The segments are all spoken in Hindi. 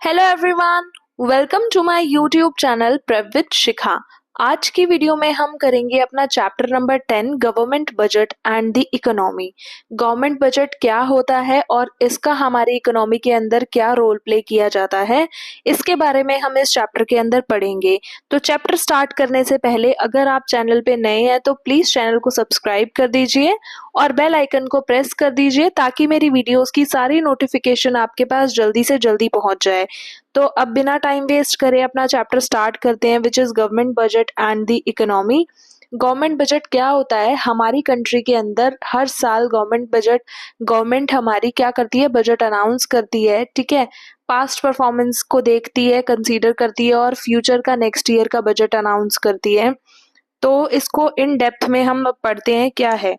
Hello everyone, welcome to my YouTube channel prep with Shikha. आज की वीडियो में हम करेंगे अपना chapter number 10 government budget and the economy. Government budget क्या होता है और इसका हमारी इकोनॉमी के अंदर क्या रोल प्ले किया जाता है, इसके बारे में हम इस चैप्टर के अंदर पढ़ेंगे। तो चैप्टर स्टार्ट करने से पहले अगर आप चैनल पे नए हैं तो प्लीज चैनल को सब्सक्राइब कर दीजिए और बेल आइकन को प्रेस कर दीजिए ताकि मेरी वीडियोस की सारी नोटिफिकेशन आपके पास जल्दी से जल्दी पहुंच जाए। तो अब बिना टाइम वेस्ट करे अपना चैप्टर स्टार्ट करते हैं, which is government budget and the economy. Government budget क्या होता है? हमारी कंट्री के अंदर हर साल गवर्नमेंट हमारी क्या करती है? बजट अनाउंस करती है, ठीक है। पास्ट परफॉर्मेंस को देखती है, कंसीडर करती है और फ्यूचर का नेक्स्ट ईयर का बजट अनाउंस करती है। तो इसको इन डेप्थ में हम अब पढ़ते हैं क्या है।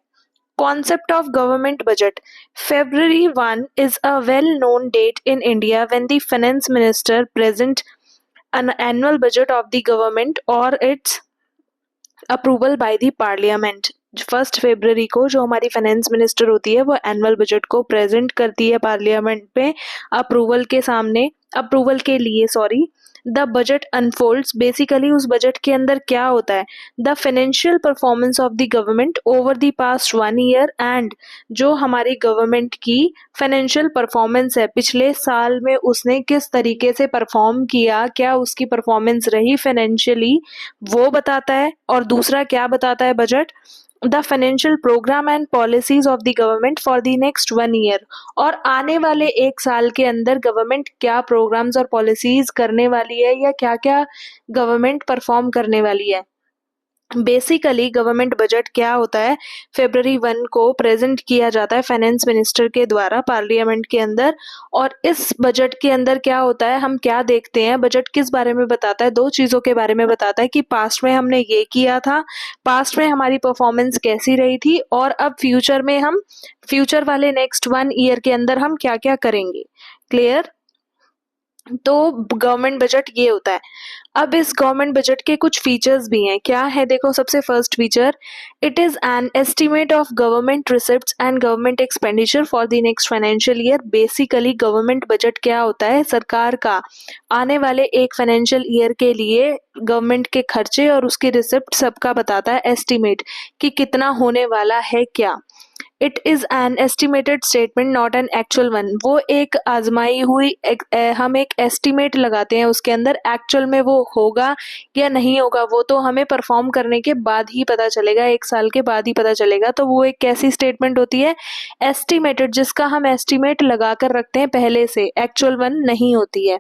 Concept of government budget. February 1 is a well-known date in India when the finance minister present an annual budget of the government or its approval by the parliament. 1 फरवरी को जो हमारी फाइनेंस मिनिस्टर होती है वो एनुअल बजट को प्रेजेंट करती है पार्लियामेंट में अप्रूवल के लिए sorry. The budget unfolds, basically उस बजट के अंदर क्या होता है? The financial performance of the government over the past 1 year and जो हमारी गवर्नमेंट की फाइनेंशियल परफॉर्मेंस है पिछले साल में उसने किस तरीके से परफॉर्म किया, क्या उसकी परफॉर्मेंस रही फाइनेंशियली, वो बताता है। और दूसरा क्या बताता है budget? The financial programme and policies of the government for the next 1 year, और आने वाले 1 साल के अंदर गवर्नमेंट क्या प्रोग्राम्स और पॉलिसीज करने वाली है या क्या क्या गवर्नमेंट परफॉर्म करने वाली है। बेसिकली गवर्नमेंट बजट क्या होता है? February 1 को प्रेजेंट किया जाता है फाइनेंस मिनिस्टर के द्वारा पार्लियामेंट के अंदर। और इस बजट के अंदर क्या होता है, हम क्या देखते हैं? बजट किस बारे में बताता है? दो चीजों के बारे में बताता है कि पास्ट में हमने ये किया था, पास्ट में हमारी परफॉर्मेंस कैसी रही थी, और अब फ्यूचर वाले नेक्स्ट 1 ईयर के अंदर हम क्या क्या करेंगे। क्लियर? तो गवर्नमेंट बजट ये होता है। अब इस गवर्नमेंट बजट के कुछ फीचर्स भी हैं, क्या है देखो। सबसे first feature, it is an estimate of government receipts and government expenditure for the next financial year. Basically government budget क्या होता है? सरकार का आने वाले एक फाइनेंशियल ईयर के लिए गवर्नमेंट के खर्चे और उसकी रिसिप्ट सबका बताता है, एस्टिमेट कि कितना होने वाला है क्या। It is an estimated statement not an actual one, वो एक आजमाई हुई हम एक एस्टिमेट लगाते हैं उसके अंदर, एक्चुअल में वो होगा या नहीं होगा वो तो हमें परफॉर्म करने के बाद ही पता चलेगा, 1 साल के बाद ही पता चलेगा। तो वो एक कैसी स्टेटमेंट होती है? एस्टिमेटेड, जिसका हम एस्टिमेट लगा कर रखते हैं पहले से, एक्चुअल वन नहीं होती है।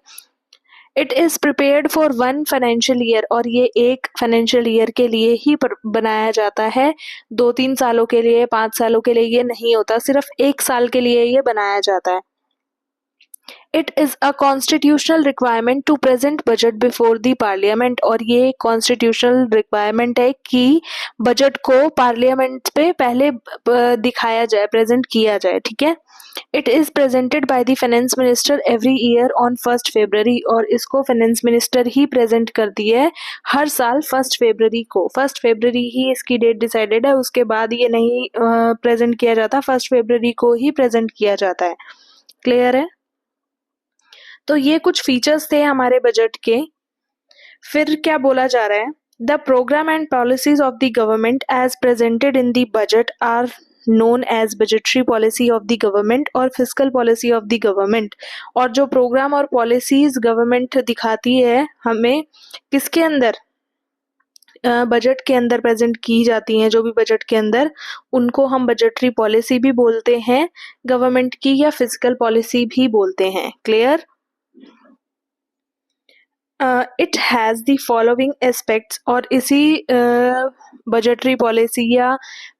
It is prepared for 1 financial year, और ये एक फाइनेंशियल ईयर के लिए ही बनाया जाता है, 2-3 सालों के लिए, 5 सालों के लिए ये नहीं होता, सिर्फ 1 साल के लिए ये बनाया जाता है। It is a constitutional requirement to present budget before the parliament, और ये कॉन्स्टिट्यूशनल रिक्वायरमेंट है कि बजट को पार्लियामेंट पे पहले दिखाया जाए, प्रेजेंट किया जाए, ठीक है। It is presented by the finance minister every year on 1 फरवरी, और इसको फाइनेंस मिनिस्टर ही प्रेजेंट करती है हर साल 1 फरवरी को। 1 फरवरी ही इसकी डेट डिसाइडेड है, उसके बाद ये नहीं प्रेजेंट किया जाता, 1 फरवरी को ही प्रेजेंट किया जाता है। क्लियर है? तो ये कुछ फीचर्स थे हमारे बजट के। फिर क्या बोला जा रहा है? The programme and policies of the government as presented in the budget are known as budgetary policy of the government और fiscal policy of the government. और जो प्रोग्राम और पॉलिसीज गवर्नमेंट दिखाती है हमें किसके अंदर? बजट के अंदर प्रेजेंट की जाती हैं, जो भी बजट के अंदर, उनको हम बजटरी पॉलिसी भी बोलते हैं गवर्नमेंट की, या फिजिकल पॉलिसी भी बोलते हैं। Clear? It has the following aspects, और इसी बजटरी पॉलिसी या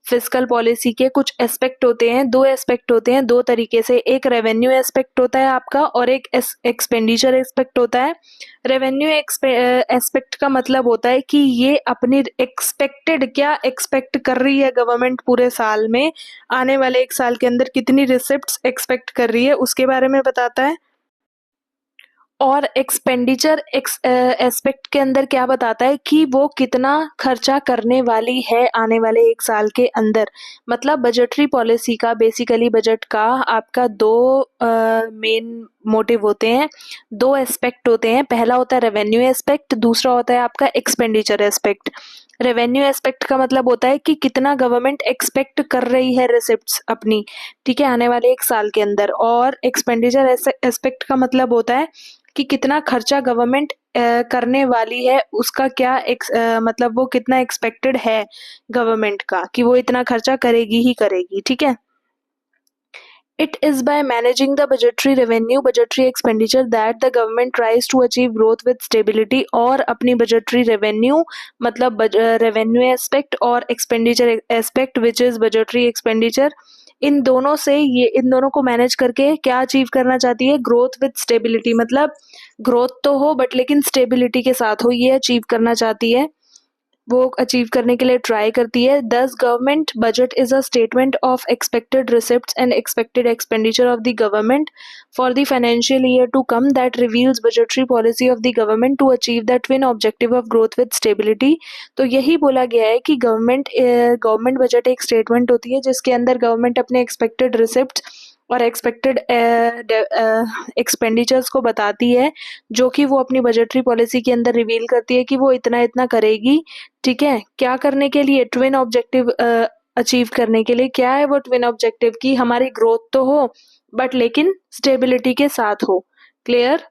फिस्कल पॉलिसी के कुछ एस्पेक्ट होते हैं, 2 एस्पेक्ट होते हैं, 2 तरीके से। एक रेवेन्यू एस्पेक्ट होता है आपका और एक एक्सपेंडिचर एस्पेक्ट होता है। रेवेन्यू एस्पेक्ट का मतलब होता है कि ये अपनी क्या एक्सपेक्ट कर रही है गवर्नमेंट पूरे साल में, आने वाले 1 साल के अंदर कितनी रिसिप्ट्स एक्सपेक्ट कर रही है उसके बारे में बताता है। और एक्सपेंडिचर एस्पेक्ट के अंदर क्या बताता है कि वो कितना खर्चा करने वाली है आने वाले एक साल के अंदर। मतलब बजटरी पॉलिसी का, बेसिकली बजट का आपका दो मेन मोटिव होते हैं, दो एस्पेक्ट होते हैं। पहला होता है रेवेन्यू एस्पेक्ट, दूसरा होता है आपका एक्सपेंडिचर एस्पेक्ट। रेवेन्यू एस्पेक्ट का मतलब होता है कि कितना गवर्नमेंट एक्सपेक्ट कर रही है रिसिप्ट्स अपनी, ठीक है, आने वाले एक साल के अंदर। और एक्सपेंडिचर एस्पेक्ट का मतलब होता है कि कितना खर्चा गवर्नमेंट करने वाली है, उसका क्या मतलब वो कितना एक्सपेक्टेड है गवर्नमेंट का कि वो इतना खर्चा करेगी ही करेगी, ठीक है। It is by managing the budgetary expenditure that the government tries to achieve growth with stability। और अपनी budgetary revenue मतलब revenue aspect और expenditure aspect which is budgetary expenditure, इन दोनों से इन दोनों को मैनेज करके क्या अचीव करना चाहती है, ग्रोथ विद स्टेबिलिटी। मतलब ग्रोथ तो हो बट लेकिन स्टेबिलिटी के साथ हो, ये अचीव करना चाहती है, वो अचीव करने के लिए ट्राई करती है। Thus government budget is a statement of expected receipts and expected expenditure of the government for the financial year to come that reveals budgetary policy of the government to achieve the twin objective of growth with stability. तो यही बोला गया है कि गवर्नमेंट बजट एक स्टेटमेंट होती है जिसके अंदर गवर्नमेंट अपने एक्सपेक्टेड रिसिप्ट्स और एक्सपेक्टेड एक्सपेंडिचर्स को बताती है, जो कि वो अपनी बजटरी पॉलिसी के अंदर रिवील करती है कि वो इतना इतना करेगी, ठीक है। क्या करने के लिए, ट्विन ऑब्जेक्टिव अचीव करने के लिए। क्या है वो ट्विन ऑब्जेक्टिव, कि हमारी ग्रोथ तो हो बट लेकिन स्टेबिलिटी के साथ हो। क्लियर,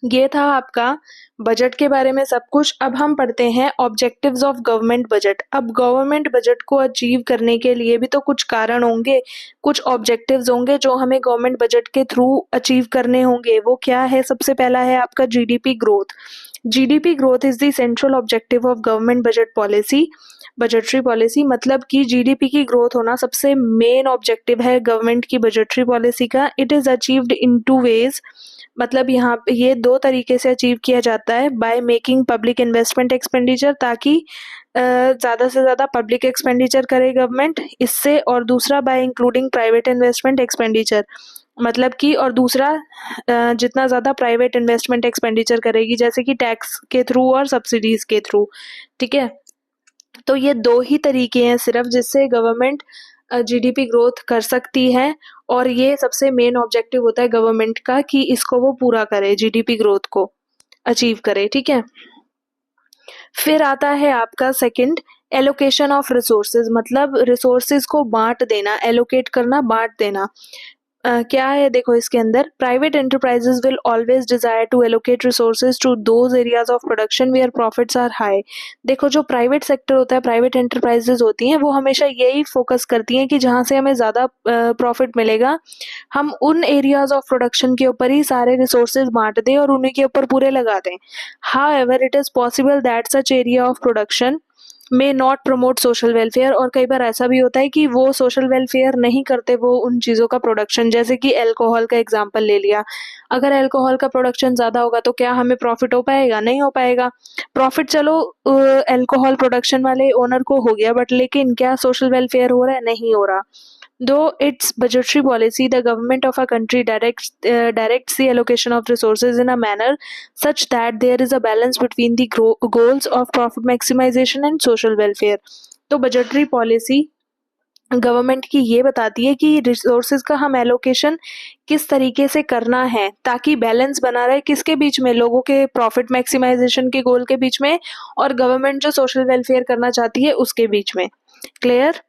ये था आपका बजट के बारे में सब कुछ। अब हम पढ़ते हैं ऑब्जेक्टिव्स ऑफ गवर्नमेंट बजट। अब गवर्नमेंट बजट को अचीव करने के लिए भी तो कुछ कारण होंगे, कुछ ऑब्जेक्टिव्स होंगे जो हमें गवर्नमेंट बजट के थ्रू अचीव करने होंगे। वो क्या है, सबसे पहला है आपका GDP growth. GDP growth is the central objective of government budget policy, budgetary policy. मतलब कि जीडीपी की ग्रोथ होना सबसे मेन ऑब्जेक्टिव है गवर्नमेंट की बजटरी पॉलिसी का। It is achieved in two ways, मतलब यहाँ पे ये दो तरीके से अचीव किया जाता है। By making public investment expenditure, ताकि ज़्यादा से ज़्यादा पब्लिक एक्सपेंडिचर करे गवर्नमेंट इससे, और दूसरा bye including private investment expenditure, मतलब कि और दूसरा जितना ज़्यादा प्राइवेट इन्वेस्टमेंट एक्सपेंडिचर करेगी, जैसे कि टैक्स के थ्रू और सब्सिडीज के थ्रू, ठीक है। तो ये दो ही तरीके हैं सिर्फ जिससे गवर्नमेंट जीडीपी ग्रोथ कर सकती है, और ये सबसे मेन ऑब्जेक्टिव होता है गवर्नमेंट का कि इसको वो पूरा करे, जीडीपी ग्रोथ को अचीव करे, ठीक है। फिर आता है आपका सेकंड, एलोकेशन ऑफ रिसोर्सेज। मतलब रिसोर्सेज को बांट देना, एलोकेट करना, बांट देना। क्या है देखो इसके अंदर, private enterprises will always desire to allocate resources to those areas of production where profits are high. देखो जो प्राइवेट सेक्टर होता है, प्राइवेट एंटरप्राइजेज होती हैं, वो हमेशा यही फोकस करती हैं कि जहाँ से हमें ज़्यादा प्रॉफिट मिलेगा, हम उन एरियाज ऑफ प्रोडक्शन के ऊपर ही सारे रिसोर्सेज बांट दें और उन्हीं के ऊपर पूरे लगा दें। However it is possible that such area of production may not promote social welfare. और कई बार ऐसा भी होता है कि वो सोशल वेलफेयर नहीं करते वो उन चीज़ों का प्रोडक्शन, जैसे कि अल्कोहल का एग्जांपल ले लिया। अगर अल्कोहल का प्रोडक्शन ज़्यादा होगा तो क्या हमें प्रॉफिट हो पाएगा, नहीं हो पाएगा। प्रॉफिट चलो अल्कोहल प्रोडक्शन वाले ओनर को हो गया, बट लेकिन क्या सोशल वेलफेयर हो रहा है, नहीं हो रहा। Though its budgetary policy, the government of a country directs the allocation of resources in a manner such that there is a balance between the goals of profit maximization and social welfare। तो budgetary policy गवर्नमेंट की ये बताती है कि रिसोर्सेज का हम एलोकेशन किस तरीके से करना है ताकि बैलेंस बना रहे, किसके बीच में, लोगों के प्रॉफिट मैक्सिमाइजेशन के गोल के बीच में और गवर्नमेंट जो सोशल वेलफेयर करना चाहती है उसके बीच में। Clear.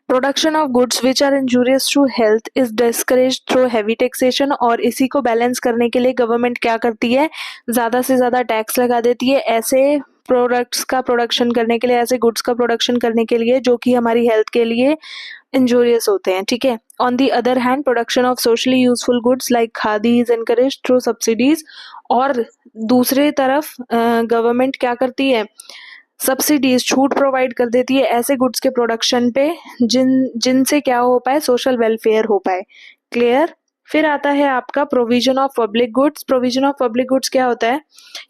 Production of goods which are injurious to health is discouraged through heavy taxation. और इसी को बैलेंस करने के लिए गवर्नमेंट क्या करती है, ज़्यादा से ज़्यादा टैक्स लगा देती है ऐसे प्रोडक्ट्स का प्रोडक्शन करने के लिए, ऐसे गुड्स का प्रोडक्शन करने के लिए जो कि हमारी हेल्थ के लिए इंजूरियस होते हैं, ठीक है। On the other hand production of socially useful goods like khadi is encourage through subsidies. और दूसरी तरफ गवर्नमेंट क्या करती है, सब्सिडीज, छूट प्रोवाइड कर देती है ऐसे गुड्स के प्रोडक्शन पे जिनसे क्या हो पाए, सोशल वेलफेयर हो पाए। क्लियर। फिर आता है आपका provision of public goods. Provision of public goods क्या होता है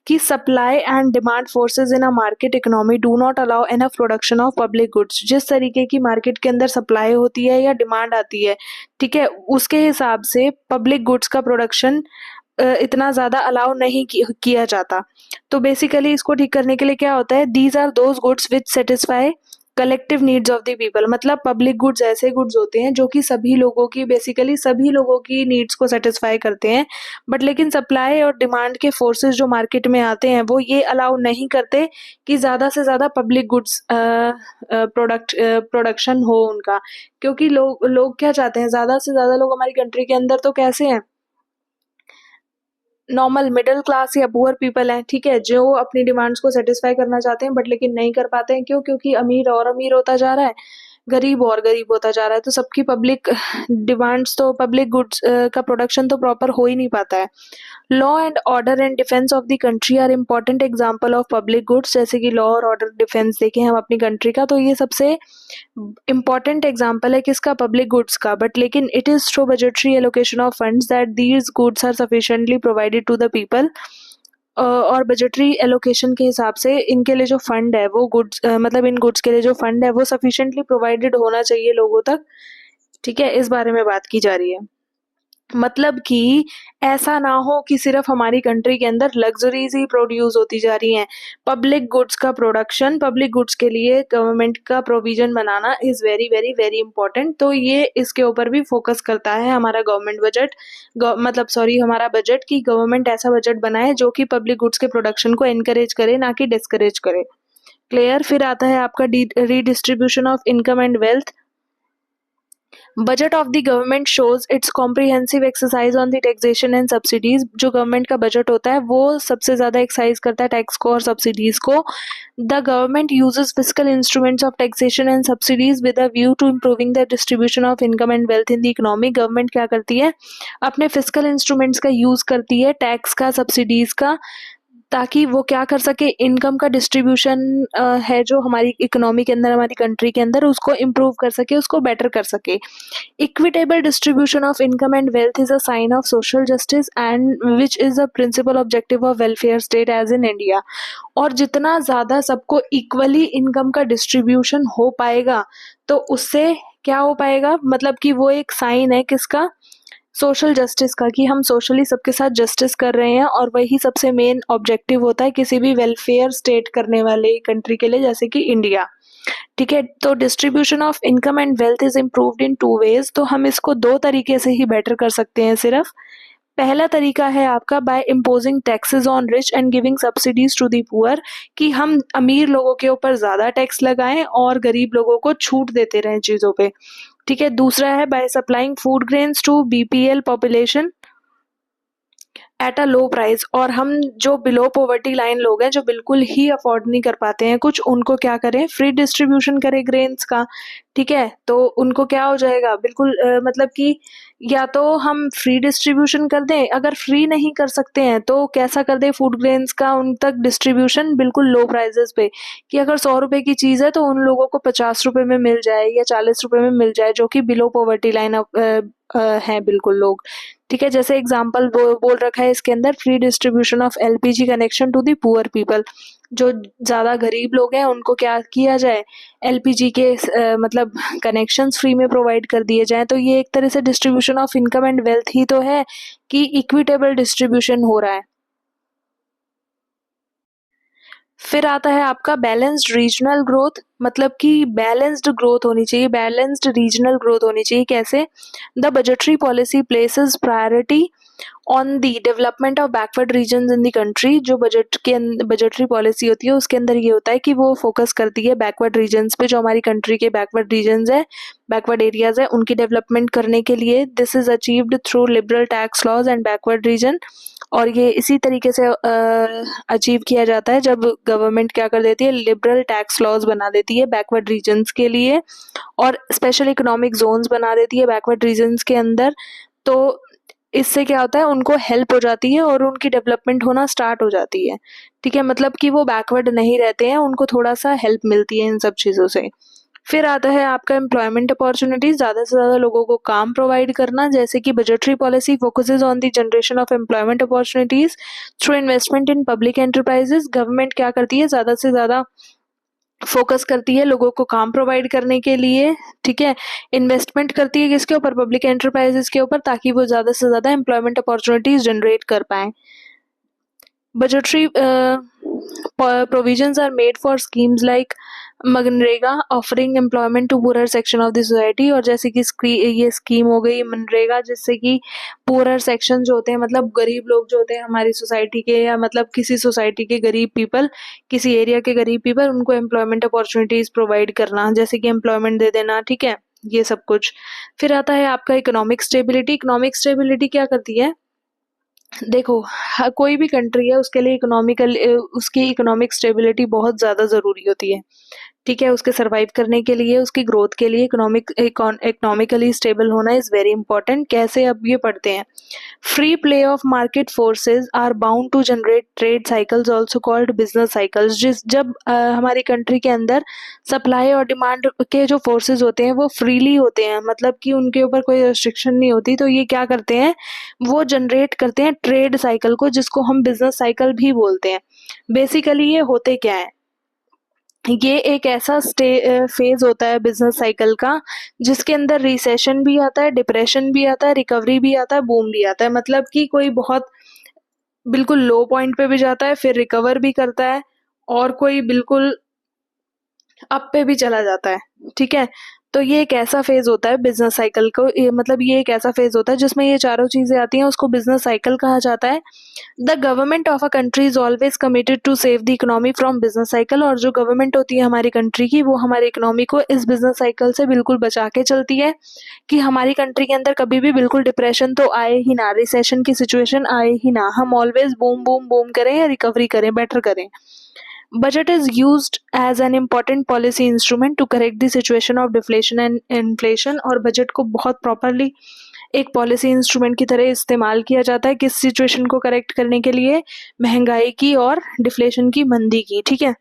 कि supply and demand forces in a market economy do not allow enough production of public goods. जिस तरीके की मार्केट के अंदर सप्लाई होती है या डिमांड आती है, ठीक है, उसके हिसाब से पब्लिक गुड्स का प्रोडक्शन इतना ज़्यादा अलाउ नहीं किया जाता। तो बेसिकली इसको ठीक करने के लिए क्या होता है, these are those goods which satisfy collective needs of the people. मतलब पब्लिक गुड्स ऐसे गुड्स होते हैं जो कि सभी लोगों की, बेसिकली सभी लोगों की नीड्स को सेटिस्फाई करते हैं, बट लेकिन सप्लाई और डिमांड के फोर्सेस जो मार्केट में आते हैं वो ये अलाउ नहीं करते कि ज़्यादा से ज़्यादा पब्लिक गुड्स प्रोडक्शन हो उनका। क्योंकि लोग क्या चाहते हैं, ज़्यादा से ज़्यादा लोग हमारी कंट्री के अंदर तो कैसे हैं, नॉर्मल मिडिल क्लास या पुअर पीपल हैं, ठीक है, जो अपनी डिमांड्स को सेटिस्फाई करना चाहते हैं बट लेकिन नहीं कर पाते हैं। क्यों? क्योंकि अमीर और अमीर होता जा रहा है, गरीब और गरीब होता जा रहा है, तो सबकी पब्लिक डिमांड्स तो, पब्लिक गुड्स का प्रोडक्शन तो प्रॉपर हो ही नहीं पाता है। Law and order and defence of the country are important example of public goods. जैसे कि लॉ और ऑर्डर डिफेंस देखें हम अपनी कंट्री का, तो ये सबसे इम्पॉर्टेंट एग्जाम्पल है किसका, पब्लिक गुड्स का। बट लेकिन it is through budgetary allocation of funds that these goods are sufficiently provided to the people. और बजटरी एलोकेशन के हिसाब से इनके लिए जो फंड है वो गुड्स, मतलब इन गुड्स के लिए जो फंड है वो सफिशिएंटली प्रोवाइडेड होना चाहिए लोगों तक। ठीक है, इस बारे में बात की जा रही है। मतलब कि ऐसा ना हो कि सिर्फ हमारी कंट्री के अंदर लग्जरीज ही प्रोड्यूस होती जा रही हैं। पब्लिक गुड्स का प्रोडक्शन, पब्लिक गुड्स के लिए गवर्नमेंट का provision banana is very very very important. तो ये इसके ऊपर भी फोकस करता है हमारा गवर्नमेंट बजट, मतलब सॉरी हमारा बजट, कि गवर्नमेंट ऐसा बजट बनाए जो कि पब्लिक गुड्स के प्रोडक्शन को एनकरेज करे, ना कि डिस्करेज करे। क्लियर? फिर आता है आपका redistribution of income and wealth. Budget of the government shows it's comprehensive exercise on the taxation and subsidies. जो गवर्नमेंट का बजट होता है वो सबसे ज़्यादा एक्सरसाइज करता है टैक्स को और सब्सिडीज को। The government uses fiscal instruments of taxation and subsidies with a view to improving the distribution of income and wealth in the economy. Government क्या करती है, अपने फिस्कल इंस्ट्रूमेंट्स का यूज़ करती है, टैक्स का, सब्सिडीज का, ताकि वो क्या कर सके, इनकम का डिस्ट्रीब्यूशन है जो हमारी इकोनॉमी के अंदर, हमारी कंट्री के अंदर, उसको इम्प्रूव कर सके, उसको बेटर कर सके। Equitable distribution of income and wealth is a sign of social justice and which is a principal objective of welfare state as in India. और जितना ज़्यादा सबको इक्वली इनकम का डिस्ट्रीब्यूशन हो पाएगा तो उससे क्या हो पाएगा, मतलब कि वो एक साइन है किसका, सोशल जस्टिस का, कि हम सोशली सबके साथ जस्टिस कर रहे हैं। और वही सबसे मेन ऑब्जेक्टिव होता है किसी भी वेलफेयर स्टेट करने वाले कंट्री के लिए, जैसे कि इंडिया। ठीक है, तो distribution of income and wealth is improved in two ways. तो हम इसको दो तरीके से ही बेटर कर सकते हैं सिर्फ। पहला तरीका है आपका by imposing taxes on rich and giving subsidies to the poor, कि हम अमीर लोगों के ऊपर ज़्यादा टैक्स लगाएं और गरीब लोगों को छूट देते रहें चीज़ों पे। ठीक है, दूसरा है by supplying food grains to BPL population at a low price. और हम जो बिलो पॉवर्टी लाइन लोग हैं, जो बिल्कुल ही अफोर्ड नहीं कर पाते हैं कुछ, उनको क्या करें, फ्री डिस्ट्रीब्यूशन करें ग्रेन्स का। ठीक है, तो उनको क्या हो जाएगा, बिल्कुल मतलब कि या तो हम फ्री डिस्ट्रीब्यूशन कर दें, अगर फ्री नहीं कर सकते हैं तो कैसा कर दें, फूड ग्रेन्स का उन तक डिस्ट्रीब्यूशन बिल्कुल लो प्राइजेस पे, कि अगर 100 रुपए की चीज़ है तो उन लोगों को 50 रुपए में मिल जाए या 40 रुपए में मिल जाए, जो कि बिलो पॉवर्टी लाइन है बिल्कुल लोग। ठीक है, जैसे एग्जाम्पल बोल रखा है इसके अंदर, free distribution of LPG connection to the poor people. जो ज़्यादा गरीब लोग हैं उनको क्या किया जाए, एलपीजी के मतलब कनेक्शंस फ्री में प्रोवाइड कर दिए जाएं। तो ये एक तरह से distribution of income and wealth ही तो है, कि इक्विटेबल डिस्ट्रीब्यूशन हो रहा है। फिर आता है आपका बैलेंस्ड रीजनल ग्रोथ। मतलब कि बैलेंस्ड ग्रोथ होनी चाहिए, बैलेंस्ड रीजनल ग्रोथ होनी चाहिए। कैसे? The budgetary policy places priority on the development of backward regions in the country. जो बजटरी पॉलिसी होती है उसके अंदर ये होता है कि वो फोकस करती है बैकवर्ड रीजन्स पे, जो हमारी कंट्री के बैकवर्ड रीजन्स है, बैकवर्ड एरियाज है, उनकी डेवलपमेंट करने के लिए। This is achieved through liberal tax laws and backward region. और ये इसी तरीके से अचीव किया जाता है जब गवर्नमेंट क्या कर देती है, लिबरल टैक्स लॉज बना देती है बैकवर्ड रीजन्स के लिए, और स्पेशल इकोनॉमिक जोन्स बना देती है बैकवर्ड रीजन्स के अंदर। तो इससे क्या होता है, उनको हेल्प हो जाती है और उनकी डेवलपमेंट होना स्टार्ट हो जाती है। ठीक है, मतलब कि वो बैकवर्ड नहीं रहते हैं, उनको थोड़ा सा हेल्प मिलती है इन सब चीज़ों से। फिर आता है आपका एम्प्लॉयमेंट अपॉर्चुनिटीज, ज़्यादा से ज़्यादा लोगों को काम प्रोवाइड करना। जैसे कि budgetary policy focuses on the generation of employment opportunities through investment in public enterprises. Government क्या करती है, ज़्यादा से ज़्यादा फोकस करती है लोगों को काम प्रोवाइड करने के लिए, ठीक है। इन्वेस्टमेंट करती है किसके ऊपर, पब्लिक एंटरप्राइजेस के ऊपर, ताकि वो ज़्यादा से ज़्यादा एम्प्लॉयमेंट अपॉर्चुनिटीज जनरेट कर पाएँ। Budgetary provisions are made for schemes like MNREGA, offering employment to poor section of the society. और जैसे कि ये स्कीम हो गई मनरेगा, जिससे कि पुअर सेक्शन जो होते हैं, मतलब गरीब लोग जो होते हैं हमारी सोसाइटी के, या मतलब किसी सोसाइटी के गरीब पीपल, किसी एरिया के गरीब पीपल, उनको एम्प्लॉयमेंट अपॉर्चुनिटीज प्रोवाइड करना, जैसे कि एम्प्लॉयमेंट दे देना, ठीक है, ये सब कुछ। फिर आता है आपका इकोनॉमिक स्टेबिलिटी। इकोनॉमिक स्टेबिलिटी क्या करती है, देखो कोई भी कंट्री है उसके लिए उसकी इकोनॉमिक स्टेबिलिटी बहुत ज़्यादा ज़रूरी होती है, ठीक है। उसके सर्वाइव करने के लिए, उसकी ग्रोथ के लिए इकोनॉमिकली स्टेबल होना इज़ वेरी इंपॉर्टेंट। कैसे, अब ये पढ़ते हैं। Free play of market forces are bound to generate trade cycles also called business cycles. जब हमारी कंट्री के अंदर सप्लाई और डिमांड के जो फोर्सेस होते हैं वो फ्रीली होते हैं, मतलब कि उनके ऊपर कोई रिस्ट्रिक्शन नहीं होती, तो ये क्या करते हैं, वो जनरेट करते हैं ट्रेड साइकिल को, जिसको हम बिजनेस साइकिल भी बोलते हैं। बेसिकली ये होते क्या है, ये एक ऐसा फेज होता है बिजनेस साइकिल का, जिसके अंदर रिसेशन भी आता है, डिप्रेशन भी आता है, रिकवरी भी आता है, बूम भी आता है। मतलब कि कोई बहुत बिल्कुल लो पॉइंट पे भी जाता है, फिर रिकवर भी करता है, और कोई बिल्कुल अप पे भी चला जाता है, ठीक है। तो ये एक ऐसा फेज होता है बिजनेस साइकिल को, मतलब ये एक ऐसा फेज होता है जिसमें ये चारों चीजें आती हैं, उसको बिजनेस साइकिल कहा जाता है। The government of a country is always committed to save the economy from business cycle. और जो गवर्नमेंट होती है हमारी कंट्री की, वो हमारी इकोनॉमी को इस बिजनेस साइकिल से बिल्कुल बचा के चलती है, कि हमारी कंट्री के अंदर कभी भी बिल्कुल डिप्रेशन तो आए ही ना, रिसेशन की सिचुएशन आए ही ना, हम ऑलवेज बूम बूम बूम करें या रिकवरी करें, बेटर करें। Budget is used as an important policy instrument to correct the situation of deflation and inflation। और बजट को बहुत प्रॉपरली एक पॉलिसी इंस्ट्रूमेंट की तरह इस्तेमाल किया जाता है, किस सिचुएशन को करेक्ट करने के लिए, महंगाई की और डिफ्लेशन की, मंदी की, ठीक है।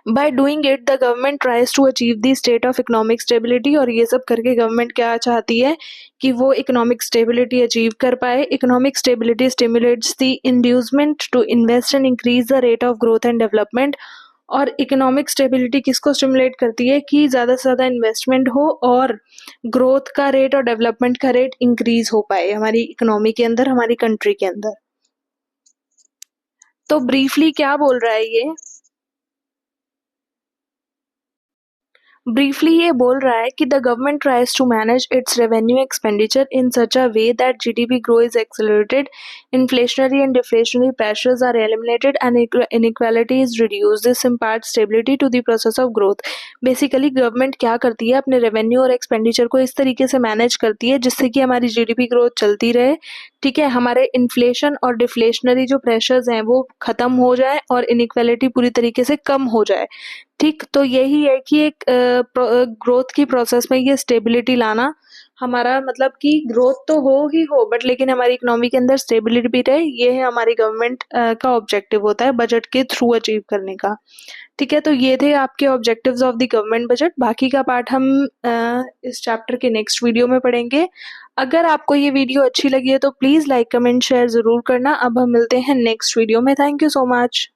By doing it the government tries to achieve the state of economic stability. और ये सब करके गवर्नमेंट क्या चाहती है, कि वो इकोनॉमिक स्टेबिलिटी अचीव कर पाए। Economic stability stimulates the inducement to invest and increase the rate of growth and development. और इकोनॉमिक स्टेबिलिटी किसको स्टिमुलेट करती है, कि ज़्यादा से ज़्यादा इन्वेस्टमेंट हो और ग्रोथ का रेट और डेवलपमेंट का रेट इंक्रीज हो पाए हमारी इकोनॉमी के अंदर, हमारी कंट्री के अंदर। तो ब्रीफली क्या बोल रहा है ये, ब्रीफली ये बोल रहा है कि the government tries to manage its revenue expenditure in such a way that GDP grow is accelerated, inflationary and deflationary pressures are eliminated and inequality is reduced. This imparts stability to the process of growth. Basically government क्या करती है, अपने रेवेन्यू और एक्सपेंडिचर को इस तरीके से मैनेज करती है जिससे कि हमारी जीडीपी ग्रोथ चलती रहे, ठीक है, हमारे इन्फ्लेशन और डिफ्लेशनरी जो प्रेशर्स हैं वो खत्म हो जाए, और इनइक्वालिटी पूरी तरीके से कम हो जाए, ठीक। तो यही है कि एक ग्रोथ की प्रोसेस में ये स्टेबिलिटी लाना, हमारा मतलब कि ग्रोथ तो हो ही हो, बट लेकिन हमारी इकोनॉमी के अंदर स्टेबिलिटी भी रहे, ये है हमारी गवर्नमेंट का ऑब्जेक्टिव होता है बजट के थ्रू अचीव करने का, ठीक है। तो ये थे आपके objectives of the government budget. बाकी का पार्ट हम इस चैप्टर के नेक्स्ट वीडियो में पढ़ेंगे। अगर आपको ये वीडियो अच्छी लगी है तो प्लीज़ लाइक कमेंट शेयर ज़रूर करना। अब हम मिलते हैं नेक्स्ट वीडियो में। Thank you so much.